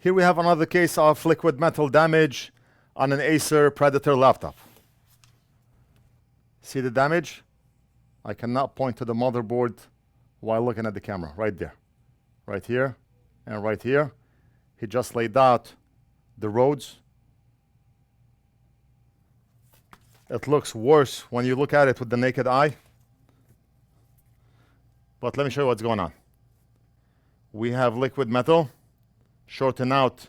Here we have another case of liquid metal damage on an Acer Predator laptop. See the damage? I cannot point to the motherboard while looking at the camera. Right there. Right here and right here. He just laid out the roads. It looks worse when you look at it with the naked eye. But let me show you what's going on. We have liquid metal. Shorten out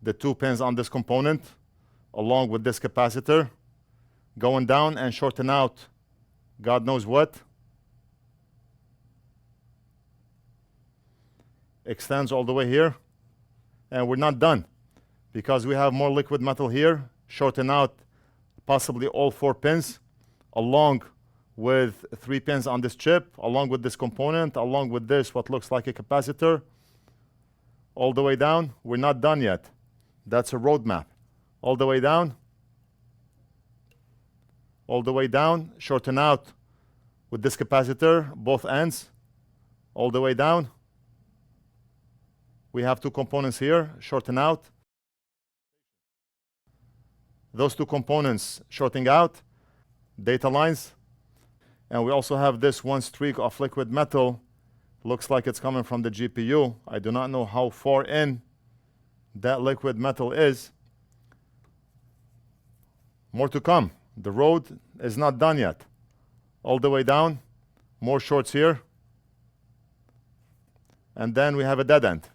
the 2 pins on this component along with this capacitor, going down and shorten out God knows what. Extends all the way here. And we're not done because we have more liquid metal here. Shorten out possibly all 4 pins along with 3 pins on this chip, along with this component, along with this what looks like a capacitor. All the way down. We're not done yet. That's a roadmap. All the way down. All the way down. Shorten out with this capacitor, both ends. All the way down. We have 2 components here. Shorten out. Those 2 components shorting out. Data lines. And we also have this 1 streak of liquid metal. Looks like it's coming from the GPU. I do not know how far in that liquid metal is. More to come. The road is not done yet. All the way down. More shorts here. And then we have a dead end.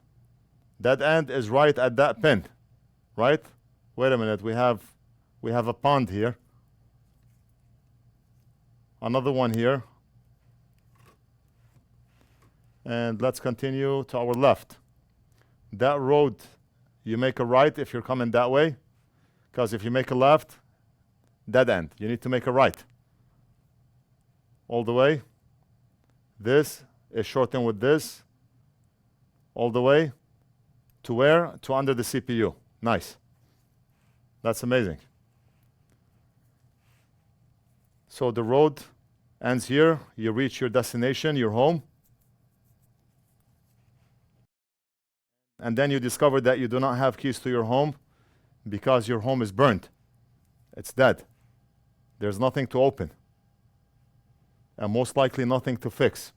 Dead end is right at that pin. Right? Wait a minute. We have a pond here. Another one here. And let's continue to our left. That road, you make a right if you're coming that way. Because if you make a left, dead end. You need to make a right. All the way. This is shortened with this. All the way. To where? To under the CPU. Nice. That's amazing. So the road ends here. You reach your destination, your home. And then you discover that you do not have keys to your home because your home is burned. It's dead. There's nothing to open. And most likely nothing to fix.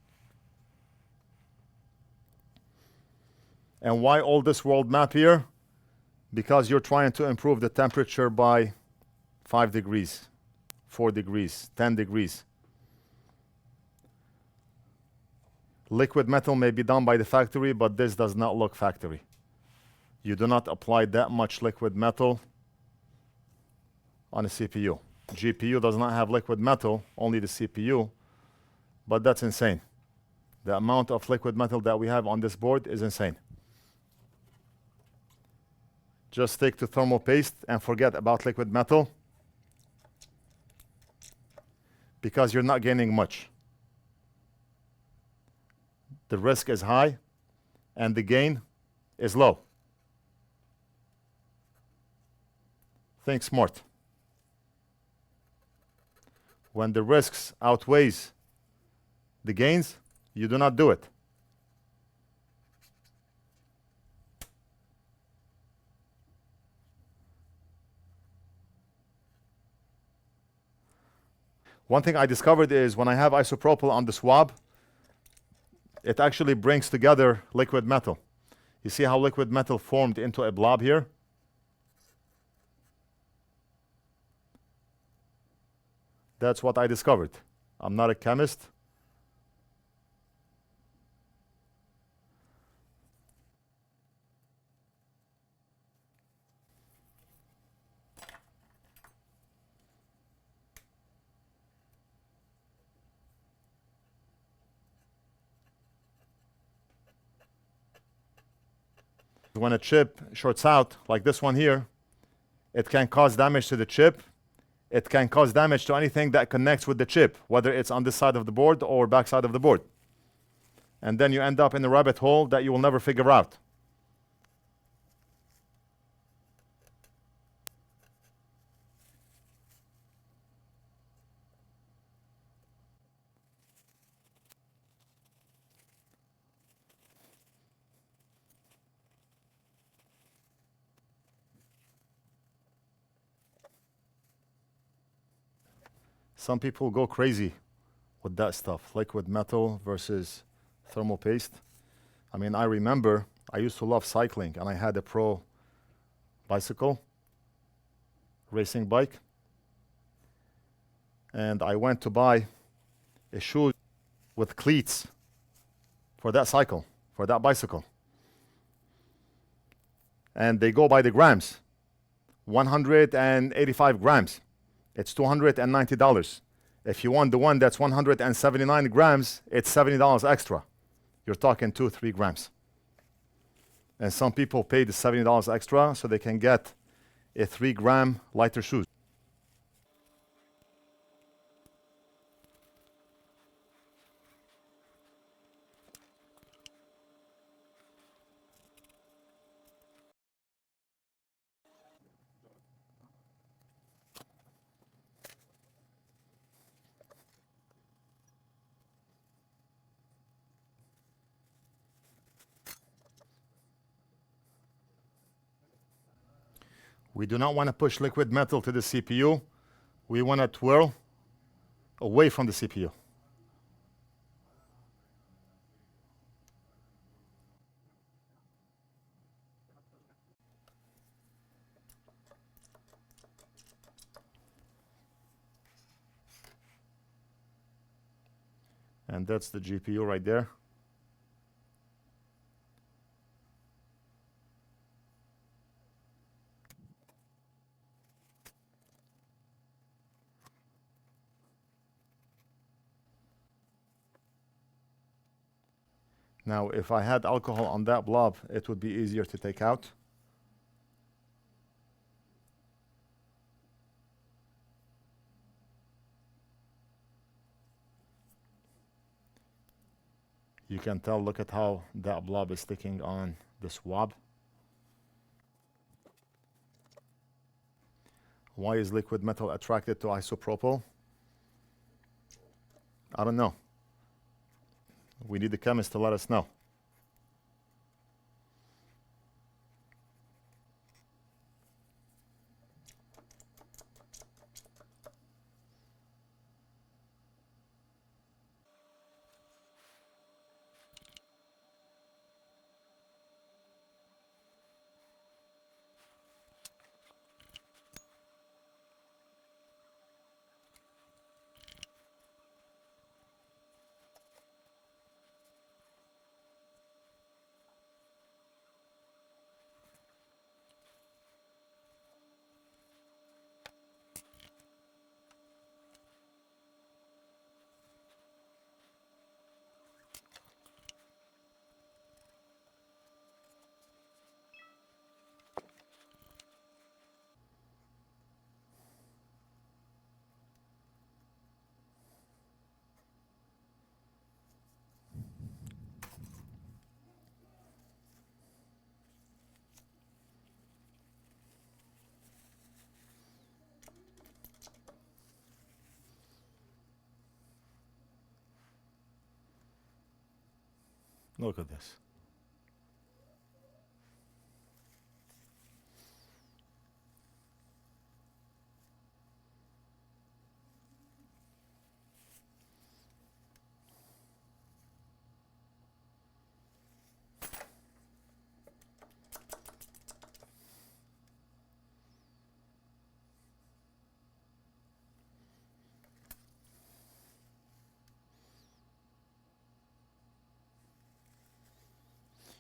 And why all this world map here? Because you're trying to improve the temperature by 5 degrees, 4 degrees, 10 degrees. Liquid metal may be done by the factory, but this does not look factory. You do not apply that much liquid metal on a CPU. GPU does not have liquid metal, only the CPU, but that's insane. The amount of liquid metal that we have on this board is insane. Just stick to thermal paste and forget about liquid metal because you're not gaining much. The risk is high and the gain is low. Think smart. When the risks outweighs the gains, you do not do it. One thing I discovered is when I have isopropyl on the swab, it actually brings together liquid metal. You see how liquid metal formed into a blob here? That's what I discovered. I'm not a chemist. When a chip shorts out, like this one here, it can cause damage to the chip. It can cause damage to anything that connects with the chip, whether it's on this side of the board or back side of the board. And then you end up in a rabbit hole that you will never figure out. Some people go crazy with that stuff, liquid metal versus thermal paste. I mean, I remember I used to love cycling, and I had a pro bicycle, racing bike, and I went to buy a shoe with cleats for that cycle, for that bicycle. And they go by the grams, 185 grams. It's $290. If you want the one that's 179 grams, it's $70 extra. You're talking 2-3 grams. And some people pay the $70 extra so they can get a 3-gram lighter shoe. We do not want to push liquid metal to the CPU. We want to twirl away from the CPU. And that's the GPU right there. Now, if I had alcohol on that blob, it would be easier to take out. You can tell, look at how that blob is sticking on the swab. Why is liquid metal attracted to isopropyl? I don't know. We need the chemist to let us know. Look at this.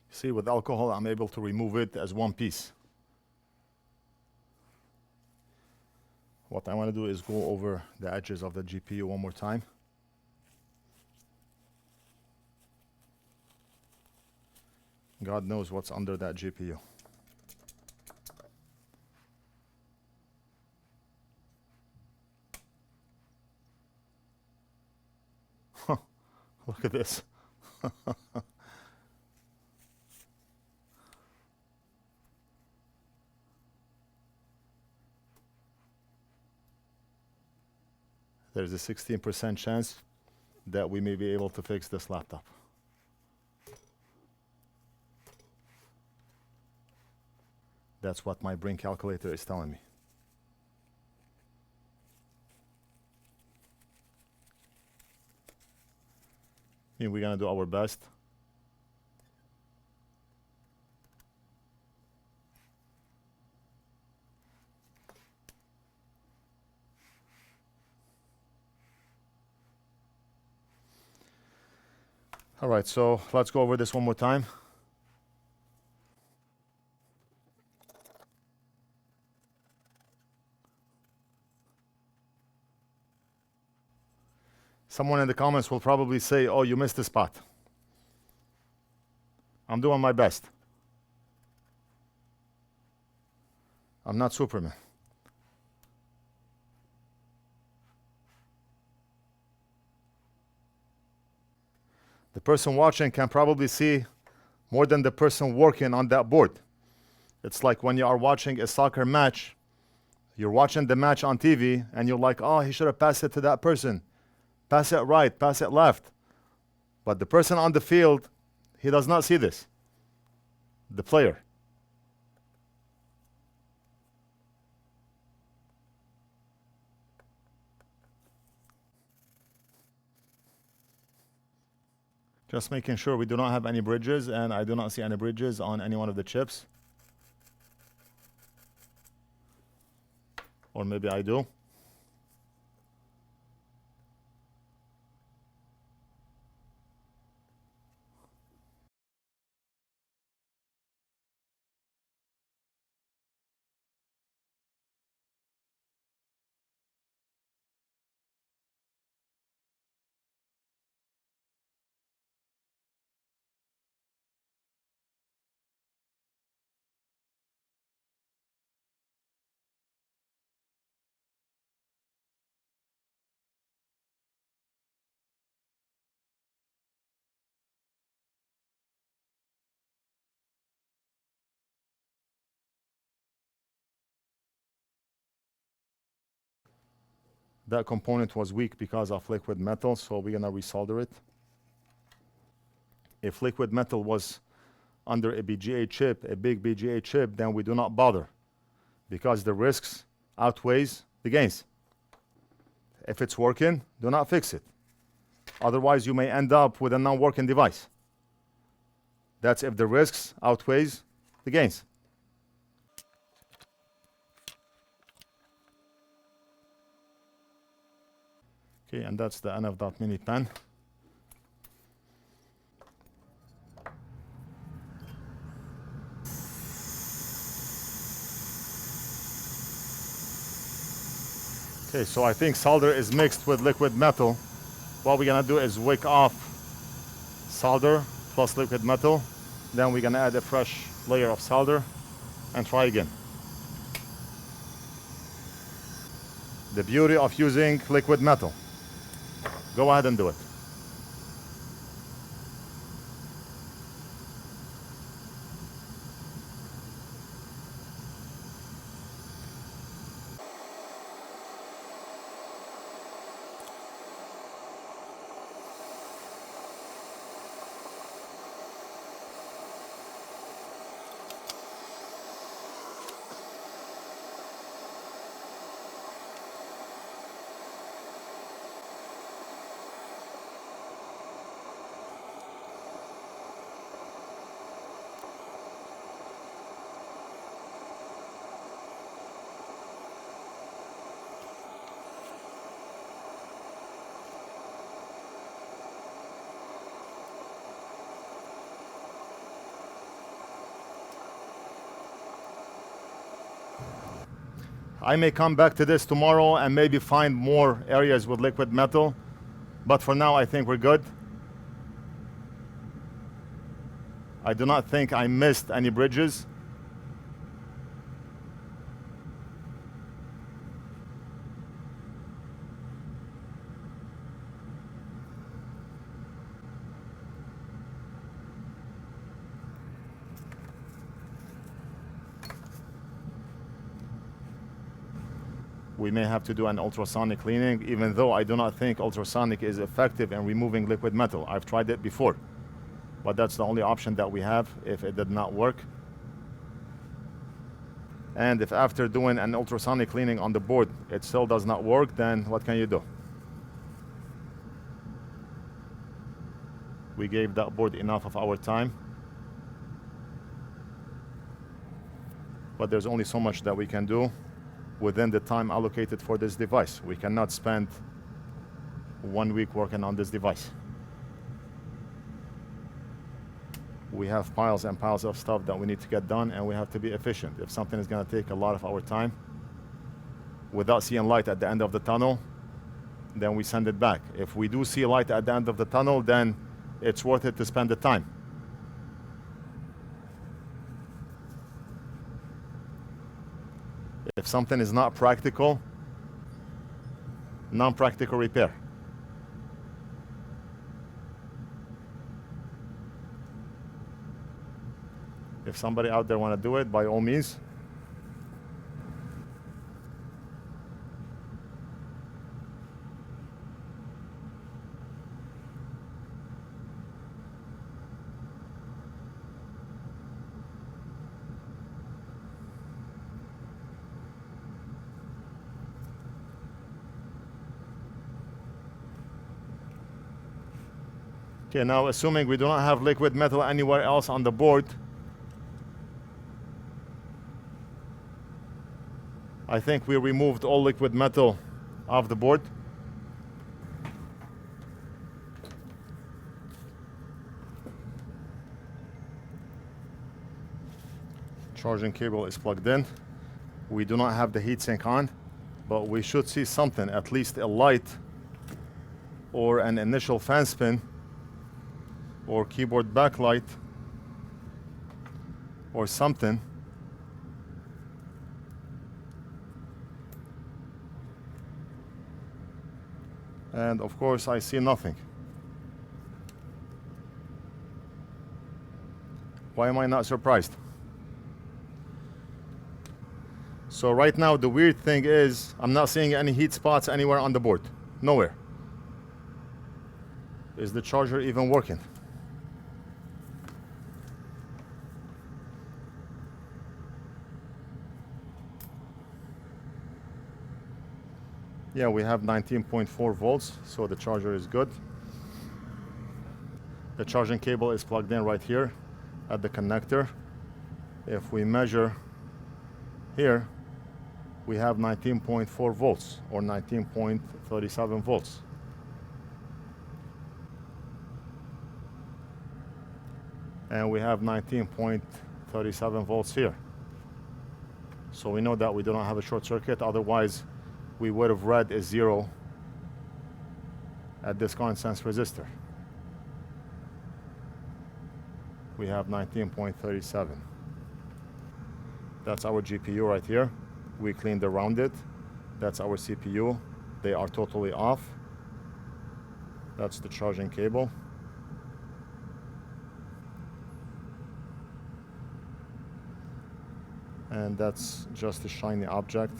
See, with alcohol, I'm able to remove it as one piece. What I want to do is go over the edges of the GPU one more time. God knows what's under that GPU. Look at this. There's a 16% chance that we may be able to fix this laptop. That's what my brain calculator is telling me. Here we're gonna do our best. All right, so let's go over this one more time. Someone in the comments will probably say, oh, you missed the spot. I'm doing my best. I'm not Superman. The person watching can probably see more than the person working on that board. It's like when you are watching a soccer match, you're watching the match on TV and you're like, oh, he should have passed it to that person. Pass it right, pass it left. But the person on the field, he does not see this. The player. Just making sure we do not have any bridges, and I do not see any bridges on any one of the chips. Or maybe I do. That component was weak because of liquid metal, so we're gonna resolder it. If liquid metal was under a BGA chip, a big BGA chip, then we do not bother because the risks outweighs the gains. If it's working, do not fix it. Otherwise, you may end up with a non-working device. That's if the risks outweighs the gains. Okay, and that's the NF mini pen. Okay, so I think solder is mixed with liquid metal. What we're gonna do is wick off solder plus liquid metal. Then we're gonna add a fresh layer of solder and try again. The beauty of using liquid metal. Go ahead and do it. I may come back to this tomorrow and maybe find more areas with liquid metal, but for now I think we're good. I do not think I missed any bridges. We may have to do an ultrasonic cleaning, even though I do not think ultrasonic is effective in removing liquid metal. I've tried it before, but that's the only option that we have if it did not work. And if after doing an ultrasonic cleaning on the board, it still does not work, then what can you do? We gave that board enough of our time. But there's only so much that we can do within the time allocated for this device. We cannot spend 1 week working on this device. We have piles and piles of stuff that we need to get done, and we have to be efficient. If something is going to take a lot of our time without seeing light at the end of the tunnel, then we send it back. If we do see light at the end of the tunnel, then it's worth it to spend the time. If something is not practical, non-practical repair. If somebody out there want to do it, by all means. Okay, now assuming we do not have liquid metal anywhere else on the board, I think we removed all liquid metal off the board. Charging cable is plugged in. We do not have the heatsink on, but we should see something, at least a light or an initial fan spin or keyboard backlight or something. And of course I see nothing. Why am I not surprised? So right now the weird thing is I'm not seeing any heat spots anywhere on the board. Nowhere. Is the charger even working? Yeah, we have 19.4 volts, so the charger is good. The charging cable is plugged in right here at the connector. If we measure here, we have 19.4 volts or 19.37 volts. And we have 19.37 volts here. So we know that we do not have a short circuit, otherwise we would have read a 0 at this current sense resistor. We have 19.37. That's our GPU right here. We cleaned around it. That's our CPU. They are totally off. That's the charging cable. And that's just a shiny object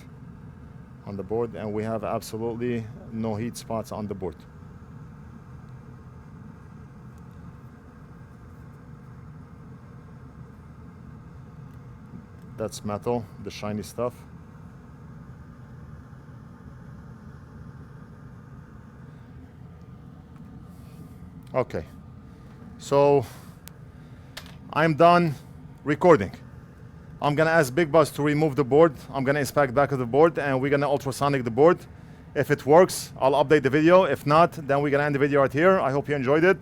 on the board, and we have absolutely no heat spots on the board. That's metal, the shiny stuff. Okay, so I'm done recording. I'm gonna ask Big Boss to remove the board. I'm gonna inspect back of the board, and we're gonna ultrasonic the board. If it works, I'll update the video. If not, then we're gonna end the video right here. I hope you enjoyed it,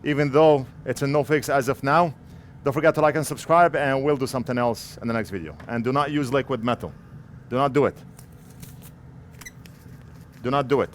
even though it's a no fix as of now. Don't forget to like and subscribe, and we'll do something else in the next video. And do not use liquid metal. Do not do it. Do not do it.